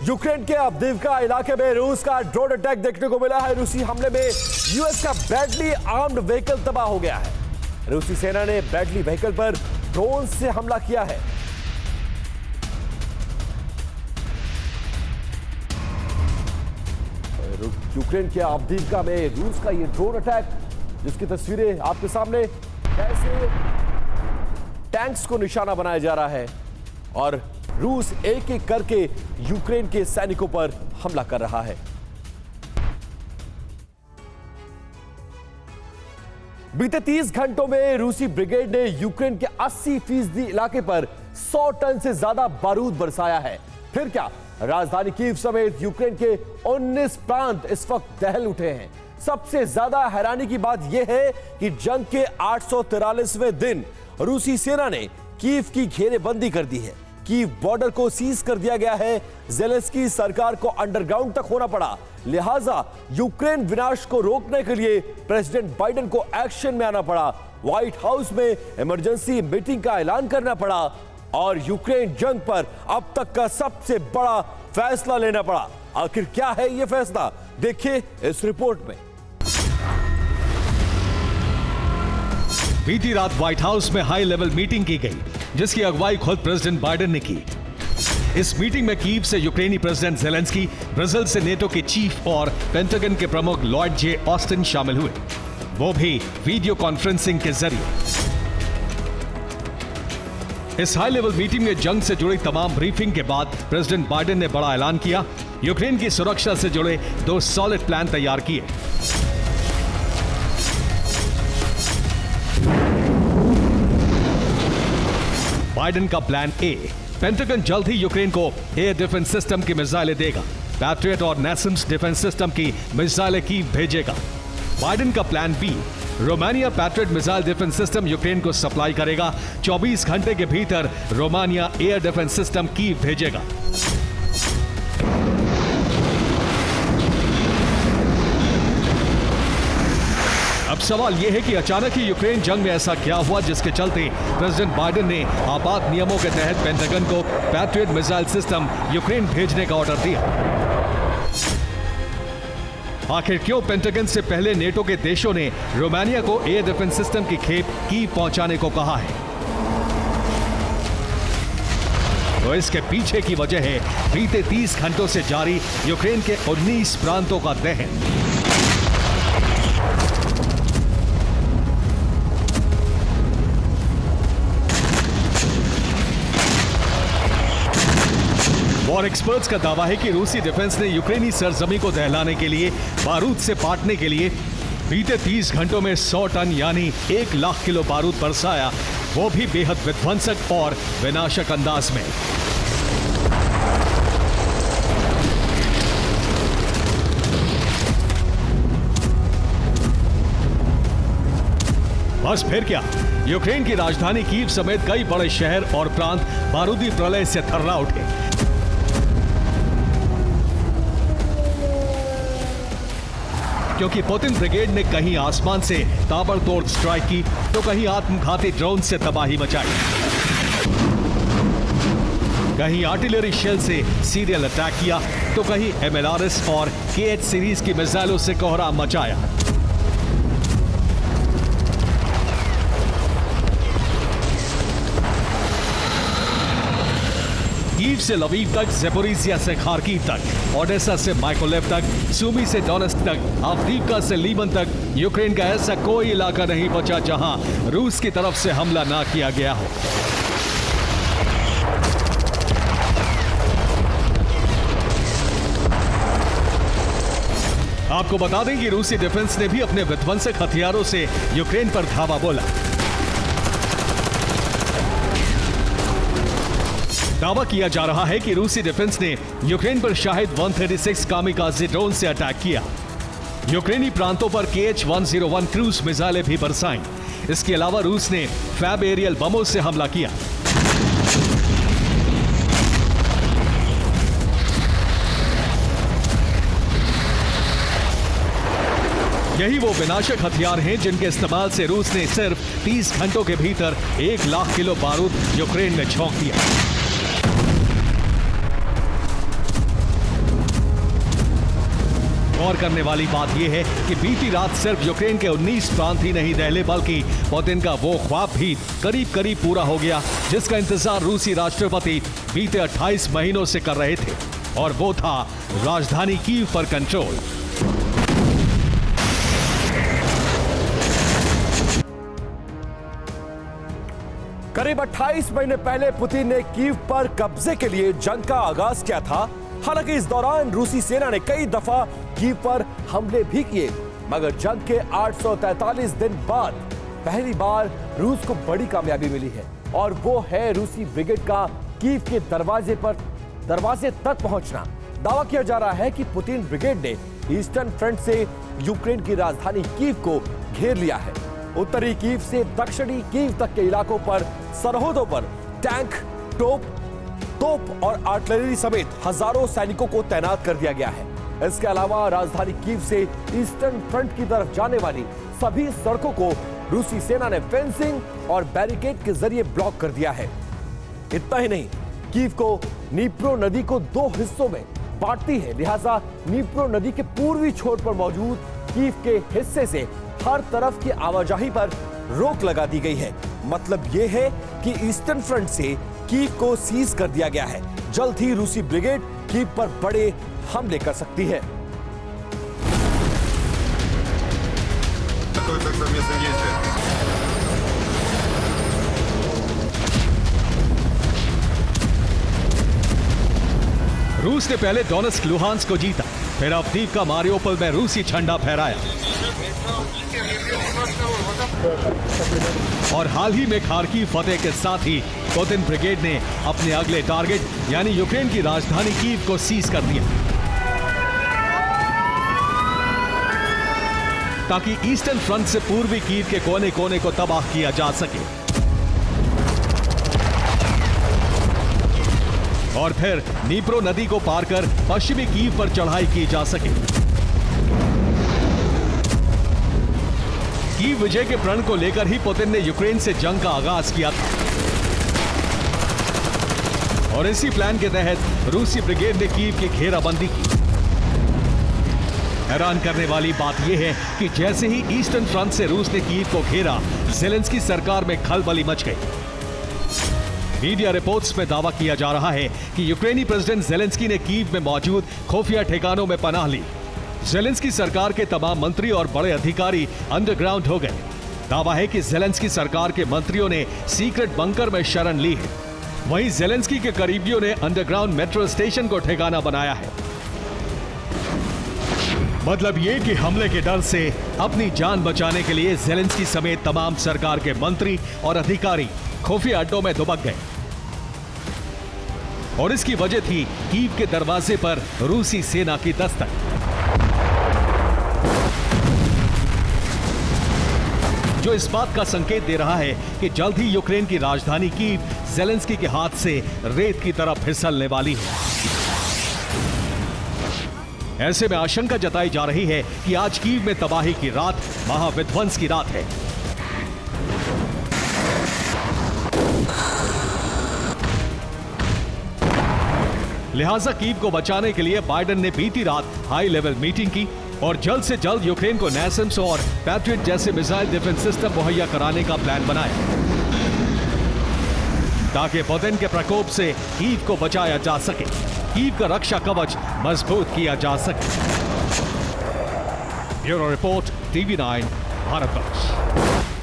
Ukraine के Avdiivka इलाके में रूस का ड्रोन अटैक देखने को मिला है। रूसी हमले में यूएस का ब्रैडली आर्म्ड व्हीकल तबाह हो गया है। रूसी सेना ने ब्रैडली व्हीकल पर ड्रोन से हमला किया है। यूक्रेन के अवदीव्का में रूस का यह ड्रोन अटैक, जिसकी तस्वीरें आपके सामने, कैसे टैंक्स को निशाना बनाया जा रहा है और रूस एक एक करके यूक्रेन के सैनिकों पर हमला कर रहा है। बीते 30 घंटों में रूसी ब्रिगेड ने यूक्रेन के 80% इलाके पर 100 टन से ज्यादा बारूद बरसाया है। फिर क्या, राजधानी कीव समेत यूक्रेन के 19 प्रांत इस वक्त दहल उठे हैं। सबसे ज्यादा हैरानी की बात यह है कि जंग के 843वें दिन रूसी सेना ने कीव की घेरेबंदी कर दी है। कीव बॉर्डर को सीज कर दिया गया है। ज़ेलेंस्की सरकार को अंडरग्राउंड तक होना पड़ा, लिहाजा यूक्रेन विनाश को रोकने के लिए प्रेसिडेंट बाइडेन को एक्शन में आना पड़ा। व्हाइट हाउस में इमरजेंसी मीटिंग का ऐलान करना पड़ा और यूक्रेन जंग पर अब तक का सबसे बड़ा फैसला लेना पड़ा। आखिर क्या है यह फैसला, देखिए इस रिपोर्ट में। बीती रात व्हाइट हाउस में हाई लेवल मीटिंग की गई, जिसकी अगुवाई खुद प्रेसिडेंट बाइडेन ने की। इस मीटिंग में कीव से यूक्रेनी प्रेसिडेंट ज़ेलेंस्की, ब्राजील से नेटो के चीफ और पेंटागन के प्रमुख लॉयड जे ऑस्टिन शामिल हुए, वो भी वीडियो कॉन्फ्रेंसिंग के जरिए। इस हाई लेवल मीटिंग में जंग से जुड़ी तमाम ब्रीफिंग के बाद प्रेसिडेंट बाइडेन ने बड़ा ऐलान किया। यूक्रेन की सुरक्षा से जुड़े 2 सॉलिड प्लान तैयार किए। बाइडेन का प्लान ए, पेंटागन जल्द ही यूक्रेन को एयर डिफेंस सिस्टम की मिसाइलें देगा। पैट्रियट और नेसम्स डिफेंस सिस्टम की मिसाइलें कीव भेजेगा। बाइडेन का plan B, Romania Patriot missile defence system Ukraine को सप्लाई करेगा। 24 घंटे के भीतर Romania air defence system Kyiv भेजेगा। अब सवाल यह है कि अचानक ही यूक्रेन जंग में ऐसा क्या हुआ जिसके चलते प्रेसिडेंट बाइडेन ने आपात नियमों के तहत पेंटागन को पैट्रियट मिसाइल सिस्टम यूक्रेन भेजने का ऑर्डर दिया। आखिर क्यों पेंटागन से पहले नेटो के देशों ने रोमानिया को एयर डिफेंस सिस्टम की खेप कीव पहुंचाने को कहा है? तो इसके पीछे की वजह है बीते 30 घंटों से जारी यूक्रेन के 19 प्रांतों का दहन। और एक्सपर्ट्स का दावा है कि रूसी डिफेंस ने यूक्रेनी सरजमी को दहलाने के लिए, बारूद से पाटने के लिए बीते 30 घंटों में 100 टन यानी 1 लाख किलो बारूद बरसाया, वो भी बेहद विध्वंसक और विनाशक अंदाज में। बस फिर क्या, यूक्रेन की राजधानी कीव समेत कई बड़े शहर और प्रांत बारूदी प्रलय से थर्रा उठे। क्योंकि पुतिन ब्रिगेड ने कहीं आसमान से ताबड़तोड़ स्ट्राइक की तो कहीं आत्मघाती ड्रोन से तबाही मचाई, कहीं आर्टिलरी शेल से सीरियल अटैक किया तो कहीं MLRS और KH सीरीज की मिसाइलों से कोहराम मचाया। कीव से लवीव तक, ज़ेपोरिजिया से खार्किव तक, ओडेसा से माइकोलेव तक, सुमी से डोनेट्स्क तक, अवदीव्का से लीमन तक, यूक्रेन का ऐसा कोई इलाका नहीं बचा जहां रूस की तरफ से हमला ना किया गया हो। आपको बता दें कि रूसी डिफेंस ने भी अपने विध्वंसक हथियारों से यूक्रेन पर धावा बोला। दावा किया जा रहा है कि रूसी डिफेंस ने यूक्रेन पर शाहिद 136 कामिकाज़े ड्रोन से अटैक किया। यूक्रेनी प्रांतों पर KH-101 क्रूज मिसाइलें भी बरसाईं। इसके अलावा रूस ने फैब एरियल बमों से हमला किया। यही वो विनाशक हथियार हैं जिनके इस्तेमाल से रूस ने सिर्फ 30 घंटों के भीतर 1 लाख किलो बारूद यूक्रेन में झोंक दिया। गौर करने वाली बात यह है कि बीती रात सिर्फ यूक्रेन के 19 प्रांत ही नहीं दहले, बल्कि पुतिन का वो ख्वाब भी करीब करीब पूरा हो गया जिसका इंतजार रूसी राष्ट्रपति बीते 28 महीनों से कर रहे थे, और वो था राजधानी कीव पर कंट्रोल। करीब 28 महीने पहले पुतिन ने कीव पर कब्जे के लिए जंग का आगाज किया था। हालांकि इस दौरान रूसी सेना ने कई दफा कीव पर हमले भी किए, मगर जंग के 843 दिन बाद पहली बार रूस को बड़ी कामयाबी मिली है, और वो है रूसी ब्रिगेड का कीव के दरवाजे तक पहुंचना। दावा किया जा रहा है कि पुतिन ब्रिगेड ने ईस्टर्न फ्रंट से यूक्रेन की राजधानी कीव को घेर लिया है। उत्तरी कीव से दक्षिणी कीव तक के इलाकों पर सरहदों पर टैंक, तोप और आर्टिलरी समेत हजारों सैनिकों को तैनात कर दिया गया है। इसके अलावा राजधानी कीव से ईस्टर्न फ्रंट की तरफ जाने वाली सभी सड़कों को रूसी सेना ने फेंसिंग और बैरिकेड के जरिए ब्लॉक कर दिया है। इतना ही नहीं, कीव को नीप्रो नदी को 2 हिस्सों में बांटती है, लिहाजा नीप्रो नदी के पूर्वी छोर पर मौजूद कीव के हिस्से से हर तरफ की आवाजाही पर रोक लगा दी गई है। मतलब यह है कि ईस्टर्न फ्रंट से कीव को सीज कर दिया गया है। जल्द ही रूसी ब्रिगेड कीव पर बड़े हमले कर सकती है। रूस ने पहले डोनेट्स्क लुहांस्क को जीता, फिर अवदीप का मारियोपोल में रूसी झंडा फहराया, और हाल ही में खार्किव फतेह के साथ ही पुतिन ब्रिगेड ने अपने अगले टारगेट यानी यूक्रेन की राजधानी कीव को सीज कर दिया, ताकि ईस्टर्न फ्रंट से पूर्वी कीव के कोने कोने को तबाह किया जा सके, और फिर नीप्रो नदी को पार कर पश्चिमी कीव पर चढ़ाई की जा सके। कीव विजय के प्रण को लेकर ही पुतिन ने यूक्रेन से जंग का आगाज किया था, और इसी प्लान के तहत रूसी ब्रिगेड ने कीव की घेराबंदी की। हैरान करने वाली बात यह है कि जैसे ही ईस्टर्न फ्रंट से रूस ने कीव को घेरा, ज़ेलेंस्की सरकार में खलबली मच गई। मीडिया रिपोर्ट्स में दावा किया जा रहा है कि यूक्रेनी प्रेसिडेंट ज़ेलेंस्की ने कीव में मौजूद खुफिया ठिकानों में पनाह ली। ज़ेलेंस्की सरकार के तमाम मंत्री और बड़े अधिकारी अंडरग्राउंड हो गए। दावा है कि ज़ेलेंस्की सरकार के मंत्रियों ने सीक्रेट बंकर में शरण ली है। वहीं ज़ेलेंस्की के करीबियों ने अंडरग्राउंड मेट्रो स्टेशन को ठिकाना बनाया है। मतलब ये कि हमले के डर से अपनी जान बचाने के लिए ज़ेलेंस्की समेत तमाम सरकार के मंत्री और अधिकारी खुफिया अड्डों में दुबक गए, और इसकी वजह थी कीव के दरवाजे पर रूसी सेना की दस्तक। जो इस बात का संकेत दे रहा है कि जल्द ही यूक्रेन की राजधानी कीव ज़ेलेंस्की के हाथ से रेत की तरफ फिसलने वाली है। ऐसे में आशंका जताई जा रही है कि आज कीव में तबाही की रात महाविध्वंस की रात है। लिहाजा कीव को बचाने के लिए बाइडेन ने बीती रात हाई लेवल मीटिंग की और जल्द से जल्द यूक्रेन को नैसम्स और पैट्रियट जैसे मिसाइल डिफेंस सिस्टम मुहैया कराने का प्लान बनाया, ताकि पुतिन के प्रकोप से कीव को बचाया जा सके, कीव का रक्षा कवच मजबूत किया जा सके। Bureau report, TV9, Bharatvarsh.